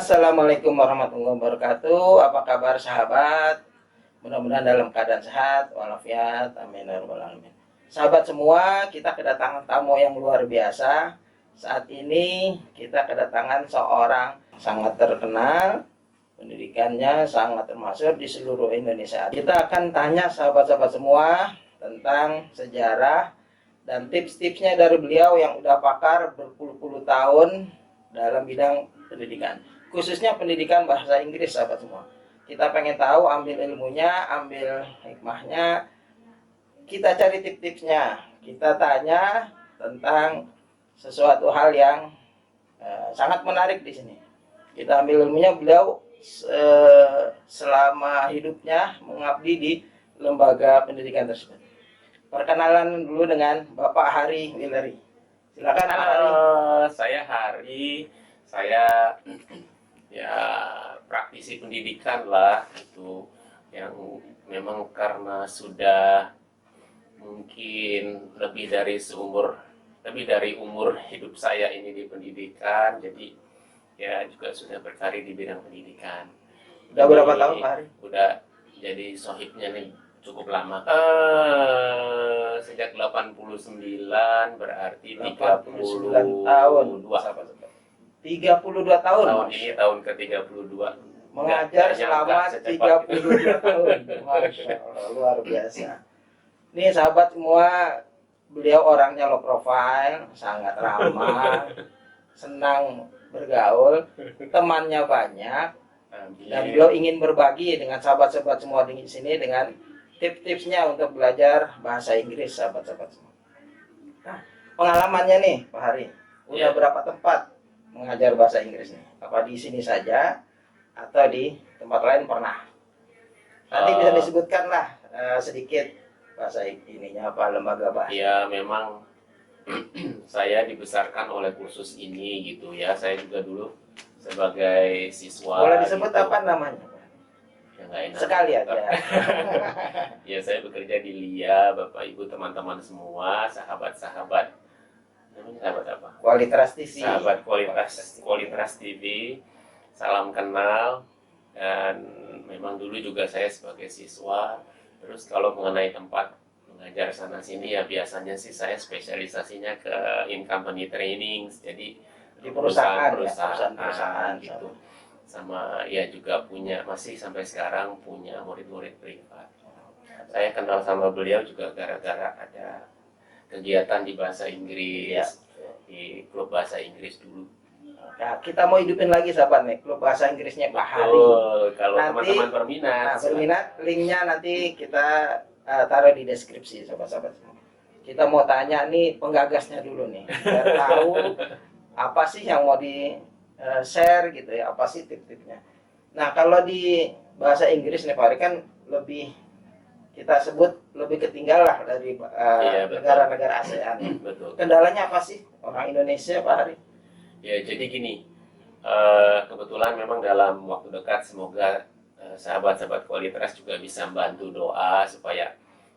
Assalamualaikum warahmatullahi wabarakatuh. Apa kabar sahabat? Mudah-mudahan dalam keadaan sehat walafiat. Amin ya rabbal alamin. Sahabat semua, kita kedatangan tamu yang luar biasa. Saat ini kita kedatangan seorang sangat terkenal, pendidikannya sangat termasyhur di seluruh Indonesia. Kita akan tanya sahabat-sahabat semua tentang sejarah dan tips-tipsnya dari beliau yang udah pakar berpuluh-puluh tahun dalam bidang pendidikan, khususnya pendidikan bahasa Inggris, sahabat semua. Kita pengen tahu, ambil ilmunya, ambil hikmahnya, kita cari tips-tipsnya, kita tanya tentang sesuatu hal yang sangat menarik di sini. Kita ambil ilmunya. Beliau selama hidupnya mengabdi di lembaga pendidikan tersebut. Perkenalan dulu dengan Bapak Hari Willeri. Silakan Pak Hari. Saya Hari. Saya ya praktisi pendidikan lah, itu yang memang karena sudah mungkin lebih dari umur hidup saya ini di pendidikan, jadi ya juga sudah berkarir di bidang pendidikan. Udah berapa tahun Pak Hari? Udah jadi sohibnya nih cukup lama. Sejak 89 berarti 89 tahun. 32 tahun. Tahun ini tahun ke-32. Mengajar selama 32 tahun. Masya Allah, luar biasa. Nih sahabat semua, beliau orangnya low profile, sangat ramah, senang bergaul, temannya banyak, dan beliau ingin berbagi dengan sahabat-sahabat semua di sini dengan tips-tipsnya untuk belajar bahasa Inggris, sahabat-sahabat semua. Nah, pengalamannya nih Pak Hari, udah berapa tempat mengajar bahasa Inggris nih? Apa di sini saja atau di tempat lain pernah? Nanti bisa disebutkan lah sedikit bahasa ininya apa, lembaga bahasa. Ya memang saya dibesarkan oleh kursus ini gitu ya. Saya juga dulu sebagai siswa. Boleh disebut gitu. Apa namanya? Ya, nggak enak. Sekali aja. Ya saya bekerja di LIA, Bapak Ibu teman-teman semua, sahabat-sahabat. Namanya sahabat apa? Kualitas TV. Sahabat Kualitas TV. Salam kenal. Dan memang dulu juga saya sebagai siswa. Terus kalau mengenai tempat mengajar sana sini ya biasanya sih saya spesialisasinya ke in-company training. Jadi Di perusahaan gitu. Sama ya juga masih sampai sekarang punya murid-murid privat. Saya kenal sama beliau juga gara-gara ada kegiatan di bahasa Inggris, di klub bahasa Inggris dulu. Nah, kita mau hidupin lagi sahabat nih, klub bahasa Inggrisnya Pak Hari. Kalau teman-teman berminat, linknya nanti kita taruh di deskripsi, sahabat-sahabat semua. Kita mau tanya nih penggagasnya dulu nih, biar tahu apa sih yang mau di share gitu ya, apa sih tip-tipnya. Nah, kalau di bahasa Inggris nih Pak Hari kan lebih, kita sebut lebih ketinggalan lah dari negara-negara ASEAN. Betul. Kendalanya apa sih orang Indonesia Pak Hari? Ya jadi gini, kebetulan memang dalam waktu dekat semoga sahabat-sahabat Kualitas juga bisa bantu doa supaya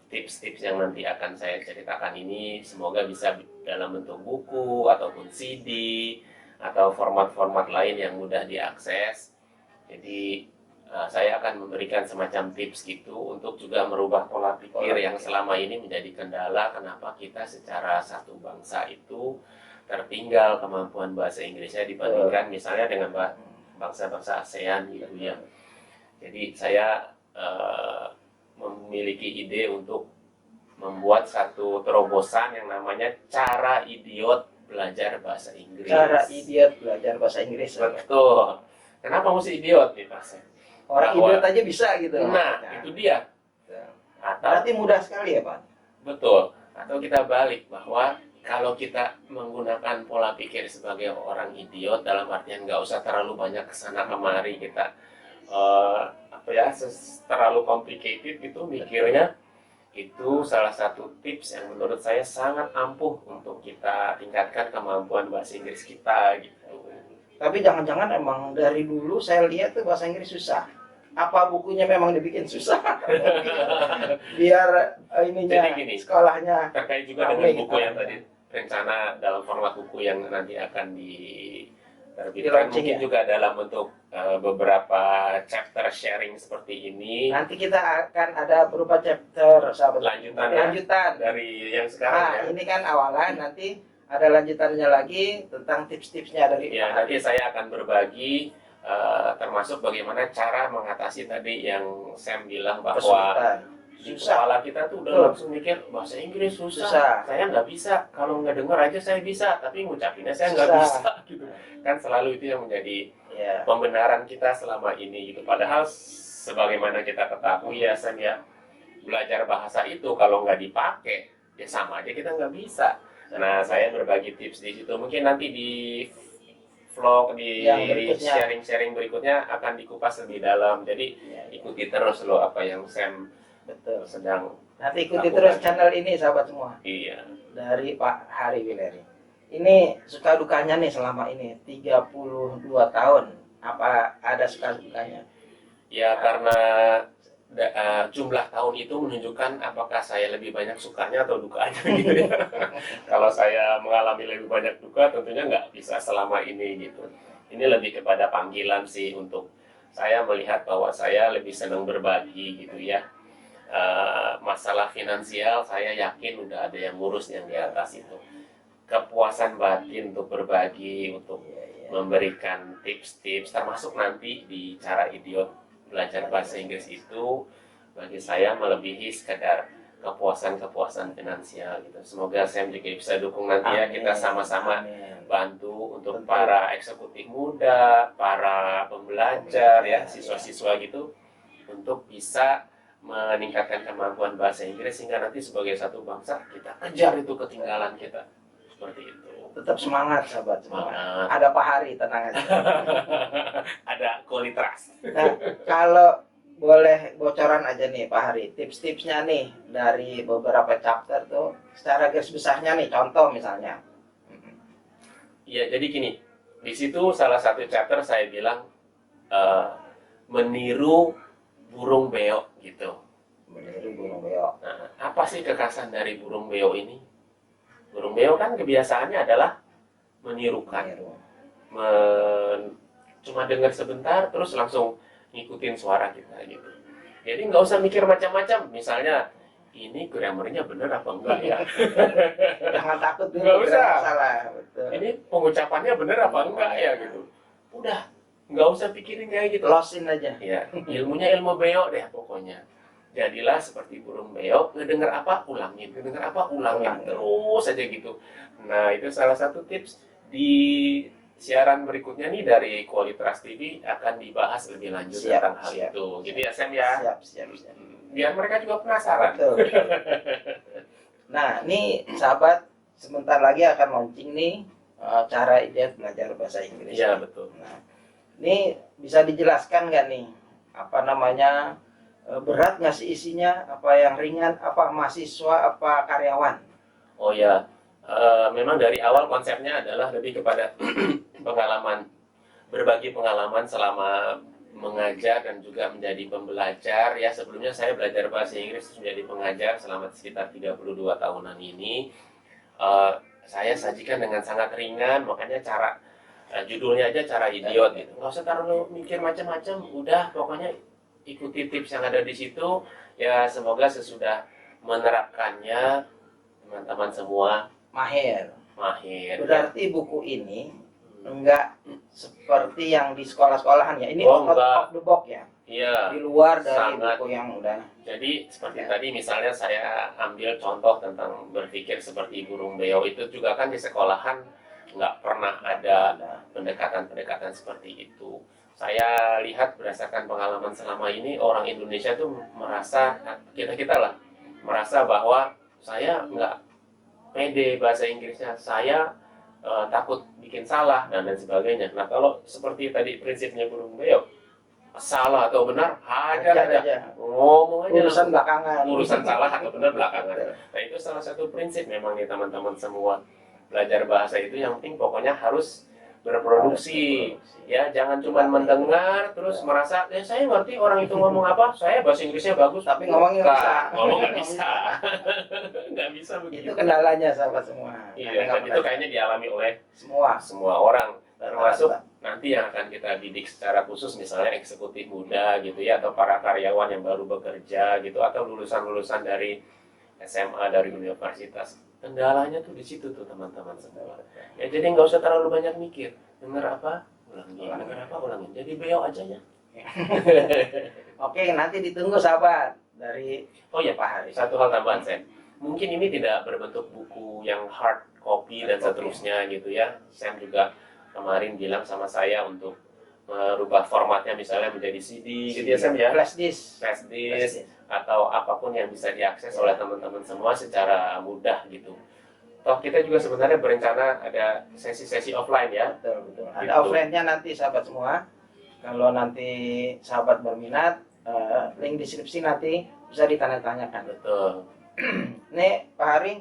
tips-tips yang nanti akan saya ceritakan ini semoga bisa dalam bentuk buku ataupun CD atau format-format lain yang mudah diakses. Jadi saya akan memberikan semacam tips gitu untuk juga merubah pola pikir yang selama ini menjadi kendala kenapa kita secara satu bangsa itu tertinggal kemampuan bahasa Inggrisnya dibandingkan misalnya dengan bangsa-bangsa ASEAN gitu ya. Jadi saya memiliki ide untuk membuat satu terobosan yang namanya cara idiot belajar bahasa Inggris. Cara idiot belajar bahasa Inggris. Betul. Kenapa mesti idiot nih Pak? Orang idiot aja bisa gitu. Nah, itu dia. Berarti mudah sekali ya Pak? Betul. Atau kita balik bahwa kalau kita menggunakan pola pikir sebagai orang idiot dalam artian nggak usah terlalu banyak kesana kemari kita terlalu complicated gitu mikirnya, itu salah satu tips yang menurut saya sangat ampuh untuk kita tingkatkan kemampuan bahasa Inggris kita gitu. Tapi jangan-jangan emang dari dulu saya lihat tuh bahasa Inggris susah. Apa bukunya memang dibikin susah? Biar ininya gini, sekolahnya terkait juga dengan buku yang tadi rencana dalam format buku yang nanti akan terbitkan launching mungkin ya? juga dalam bentuk beberapa chapter sharing seperti ini. Nanti kita akan ada berupa chapter sahabat. Lanjutan ya? Lanjutan Dari yang sekarang ya. ini kan awalan, nanti ada lanjutannya lagi tentang tips-tipsnya dari Ya, Pak nanti saya akan berbagi termasuk bagaimana cara mengatasi tadi yang Sam bilang bahwa kesulitan. di Susah. kepala kita tuh udah langsung mikir bahasa Inggris susah. Saya nggak bisa, kalau nggak dengar aja saya bisa, tapi ngucapinnya saya nggak Susah. bisa gitu. Kan selalu itu yang menjadi Ya. pembenaran kita selama ini gitu. Padahal sebagaimana kita ketahui ya Sam ya, belajar bahasa itu kalau nggak dipakai ya sama aja kita nggak bisa. Nah, saya berbagi tips di situ. Mungkin nanti di vlog, di Yang berikutnya. sharing-sharing berikutnya akan dikupas lebih dalam. Jadi Ya, ya. ikuti terus loh apa yang Sam Betul. sedang. Nanti ikuti Lakukan. terus channel ini sahabat semua Iya. dari Pak Hari Wileri. Ini suka dukanya nih selama ini 32 tahun. Apa ada suka dukanya? Ya karena jumlah tahun itu menunjukkan apakah saya lebih banyak sukanya atau dukanya gitu ya. Kalau saya mengalami lebih banyak duka tentunya nggak bisa selama ini gitu. Ini lebih kepada panggilan sih untuk saya melihat bahwa saya lebih senang berbagi gitu ya. Masalah finansial saya yakin udah ada yang ngurus yang di atas itu. Kepuasan batin untuk berbagi, untuk memberikan tips-tips termasuk nanti di cara idiot belajar bahasa Inggris itu bagi saya melebihi sekedar kepuasan finansial gitu. Semoga saya juga bisa dukung nanti ya, kita sama-sama bantu untuk Tentu. para eksekutif muda, para pembelajar ya, siswa-siswa gitu untuk bisa meningkatkan kemampuan bahasa Inggris sehingga nanti sebagai satu bangsa kita kejar itu ketinggalan kita. Seperti itu. Tetap semangat sahabat semua. Semangat. Ada Pak Hari, tenang aja. Ada kualitas. Nah, kalau boleh bocoran aja nih Pak Hari, tips-tipsnya nih dari beberapa chapter tuh secara garis besarnya nih, contoh misalnya. Ya, jadi gini, di situ salah satu chapter saya bilang meniru burung beo gitu. Meniru burung beo. Nah, apa sih kekhasan dari burung beo ini? Burung beo kan kebiasaannya adalah menirukan, Meniru. cuma dengar sebentar terus langsung ngikutin suara kita gitu. Jadi nggak usah mikir macam-macam. Misalnya ini grammarnya bener apa enggak ya? Jangan takut dulu. Nggak usah. Salah. Betul. Ini pengucapannya bener apa enggak ya gitu. Udah, nggak usah pikirin kayak gitu. Losin aja. Ya, ilmunya ilmu beo deh pokoknya. Jadilah seperti burung beo, ngedenger apa ulangin, ngedenger apa ulangin, terus aja gitu. Nah, itu salah satu tips di siaran berikutnya nih dari Kualitas TV akan dibahas lebih lanjut tentang hal itu. Gitu ya, Sam ya. Siap. Biar mereka juga penasaran. Betul. Nah, ini sahabat sebentar lagi akan launching nih cara idiot belajar bahasa Inggris. Iya, betul. Nah, ini bisa dijelaskan nggak nih apa namanya, berat nggak sih isinya, apa yang ringan, apa mahasiswa, apa karyawan? Oh ya, memang dari awal konsepnya adalah lebih kepada pengalaman, berbagi pengalaman selama mengajar dan juga menjadi pembelajar. Ya, sebelumnya saya belajar bahasa Inggris menjadi pengajar selama sekitar 32 tahunan ini. Saya sajikan dengan sangat ringan, makanya judulnya aja cara idiot gitu. Nggak usah terlalu mikir macam-macam, udah pokoknya ikuti tips yang ada di situ. Ya, semoga sesudah menerapkannya teman-teman semua Mahir. Berarti buku ini enggak seperti yang di sekolah-sekolahan ya. Ini Oh, out enggak. of the box ya. Iya. Di luar dari Sangat. buku yang udah. Jadi seperti tadi misalnya saya ambil contoh tentang berpikir seperti burung beo, itu juga kan di sekolahan nggak pernah ada pendekatan-pendekatan seperti itu. Saya lihat berdasarkan pengalaman selama ini, orang Indonesia tuh merasa, kita lah merasa bahwa saya nggak pede bahasa Inggrisnya, saya takut bikin salah dan lain sebagainya. Nah, kalau seperti tadi prinsipnya burung beo, salah atau benar hajar aja, ngomong aja Urusan langsung. belakangan. Urusan salah atau benar belakangan. Nah, itu salah satu prinsip memang nih teman-teman semua, belajar bahasa itu yang penting pokoknya harus berproduksi. Ya, jangan cuma mendengar terus merasa saya ngerti orang itu ngomong apa, saya bahasa Inggrisnya bagus, Tapi ngomongnya nggak bisa. ngomong nggak bisa. Nggak bisa begitu. Itu kendalanya sahabat semua. Iya, dan itu kayaknya dialami oleh semua. semua orang. termasuk nanti yang akan kita didik secara khusus, misalnya eksekutif muda gitu ya, atau para karyawan yang baru bekerja gitu, atau lulusan-lulusan dari SMA, dari universitas. Kendalanya tuh di situ tuh teman-teman semua. Ya jadi nggak usah terlalu banyak mikir. Dengar apa? Ulangin. Dengar apa? Ulangin. Jadi beliau aja ya. Oke, nanti ditunggu sahabat dari Oh ya, Pak Haris. satu hal tambahan Sam. Mungkin ini tidak berbentuk buku yang hard copy dan seterusnya gitu ya. Sam juga kemarin bilang sama saya untuk merubah formatnya misalnya menjadi CD gitu ya Sam ya. Flash disk. Flash disk atau apapun yang bisa diakses oleh teman-teman semua secara mudah gitu. Toh kita juga sebenarnya berencana ada sesi-sesi offline ya. Betul, betul. Ada Gitu. offline-nya nanti sahabat semua. Kalau nanti sahabat berminat, link deskripsi nanti bisa ditanyakan. Betul. Nih Pak Hari,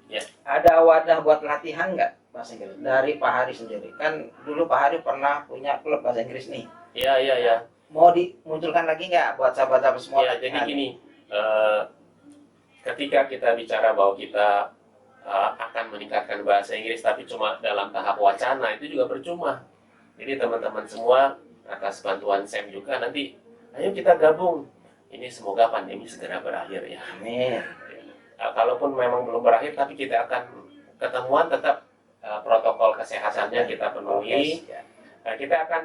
Ya. ada wadah buat latihan nggak bahasa Inggris dari Pak Hari sendiri? Kan dulu Pak Hari pernah punya klub bahasa Inggris nih. Iya. Mau dimunculkan lagi nggak buat sahabat-sahabat semua? Ya, jadi gini, ketika kita bicara bahwa kita akan meningkatkan bahasa Inggris tapi cuma dalam tahap wacana, itu juga percuma. Jadi teman-teman semua atas bantuan Sam juga nanti, ayo kita gabung. Ini semoga pandemi segera berakhir ya. Amin. Kalaupun memang belum berakhir, tapi kita akan ketemuan tetap protokol kesehatannya kita penuhi. Oke, ya. Kita akan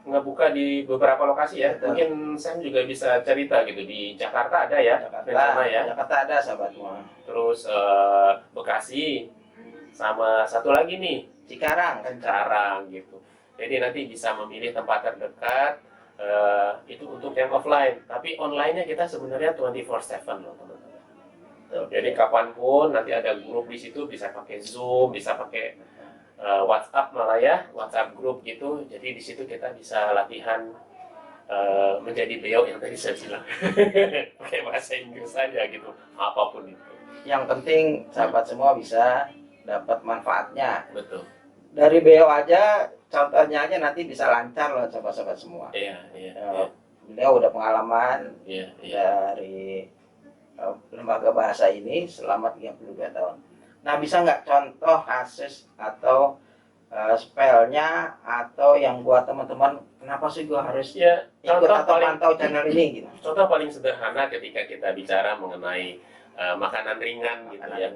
ngebuka di beberapa lokasi ya. Betul. Mungkin Sam juga bisa cerita gitu. Di Jakarta ada ya, rencana ya. Jakarta ada sahabat semua. Terus Bekasi, sama satu lagi nih, Cikarang. Cikarang gitu. Jadi nanti bisa memilih tempat terdekat. Itu untuk yang offline. Tapi online-nya kita sebenarnya 24/7 loh teman-teman. Betul. Jadi kapanpun nanti ada grup di situ, bisa pakai Zoom, bisa pakai WhatsApp malah ya, WhatsApp grup gitu. Jadi di situ kita bisa latihan menjadi beliau yang tadi saya bilang. Pakai bahasa Inggris saja gitu, apapun itu. Yang penting sahabat semua bisa dapat manfaatnya. Betul. Dari beliau aja, contohnya aja nanti bisa lancar loh sahabat-sahabat semua. Iya. Beliau udah pengalaman Iya. dari lembaga bahasa ini selama 32 tahun. Nah, bisa nggak contoh kasus atau spellnya atau yang buat teman-teman kenapa sih gua harus Ya, ikut contoh atau paling pantau channel ini gitu. contoh paling sederhana ketika kita bicara mengenai makanan ringan gitu ya.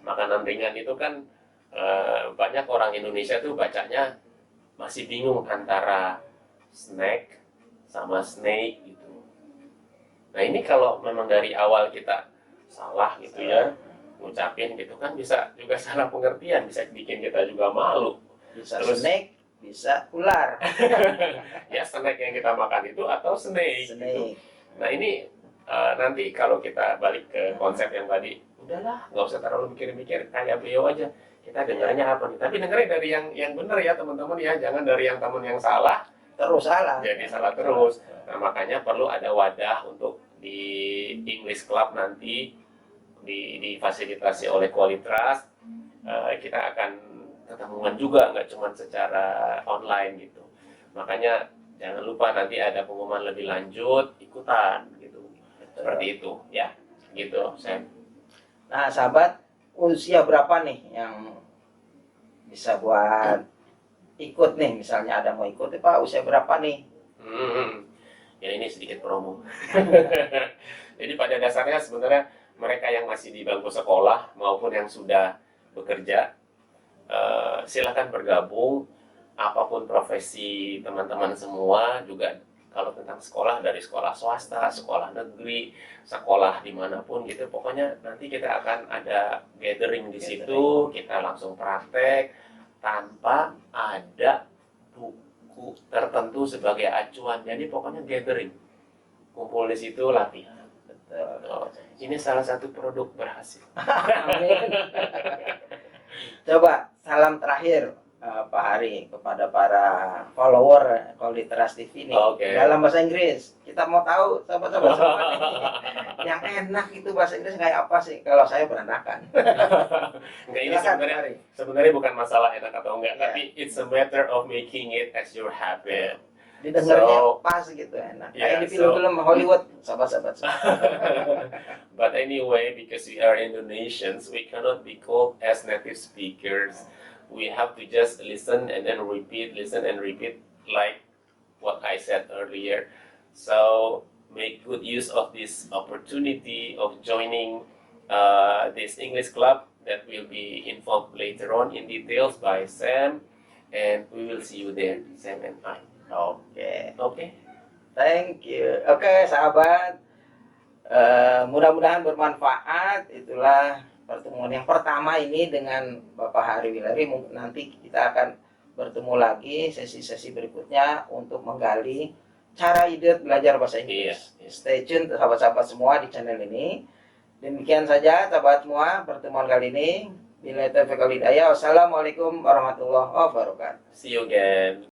Makanan ringan itu kan banyak orang Indonesia tuh bacanya masih bingung antara snack sama snake gitu. Nah ini kalau memang dari awal kita salah gitu ya, ngucapin gitu kan bisa juga salah pengertian, bisa bikin kita juga malu. Bisa Terus- snake, bisa ular. Ya snack yang kita makan itu atau snake. Gitu. Snake. Nah ini nanti kalau kita balik ke konsep yang tadi, udahlah nggak usah terlalu mikir-mikir, kayak beliau aja. Kita dengarnya apa nih? Tapi dengarnya dari yang benar ya teman-teman ya, jangan dari yang teman yang salah. Terus salah. Jadi salah terus. Nah makanya perlu ada wadah untuk di English Club nanti difasilitasi oleh Qualitrust. Kita akan ketemuan juga, nggak cuma secara online gitu. Makanya jangan lupa nanti ada pengumuman lebih lanjut, ikutan gitu. Seperti itu ya, gitu Sam. Nah, sahabat, usia berapa nih yang bisa buat ikut nih? Misalnya ada mau ikut, Pak, usia berapa nih? Ya ini sedikit promo. Jadi pada dasarnya sebenarnya mereka yang masih di bangku sekolah maupun yang sudah bekerja, silakan bergabung. Apapun profesi teman-teman semua juga. Kalau tentang sekolah, dari sekolah swasta, sekolah negeri, sekolah dimanapun gitu, pokoknya nanti kita akan ada gathering di situ, kita langsung praktek tanpa ada buku tertentu sebagai acuan. Jadi pokoknya gathering, kumpul di situ latihan. Betul. Ini salah satu produk berhasil. Amin. Coba salam terakhir Pak Hari kepada para follower Qualitrust TV ini Oke. dalam bahasa Inggris. Kita mau tahu sahabat-sahabat semua nih, yang enak itu bahasa Inggris kayak apa sih? Kalau saya berantakan. Enggak, ini Silakan, Pak Hari. sebenarnya bukan masalah enak atau enggak, Iya. tapi it's a matter of making it as your habit. Didengarnya So- pas gitu enak. Yeah, Kayak di film-film Hollywood, sahabat-sahabat semua. But anyway, because we are Indonesians, we cannot be called as native speakers. we have to just listen and then repeat, listen and repeat, like what I said earlier. So make good use of this opportunity of joining this English club that will be informed later on in details by Sam, and we will see you there, Sam and I. Oke, Okay? thank you. Oke, sahabat. Mudah-mudahan bermanfaat. Itulah pertemuan yang pertama ini dengan Bapak Hari Wilari. Mungkin nanti kita akan bertemu lagi sesi-sesi berikutnya untuk menggali cara ide belajar bahasa Inggris. Stay tune sahabat-sahabat semua di channel ini. Demikian saja sahabat semua pertemuan kali ini. Bila taufiq wal hidayah. Wassalamualaikum warahmatullahi wabarakatuh. See you again.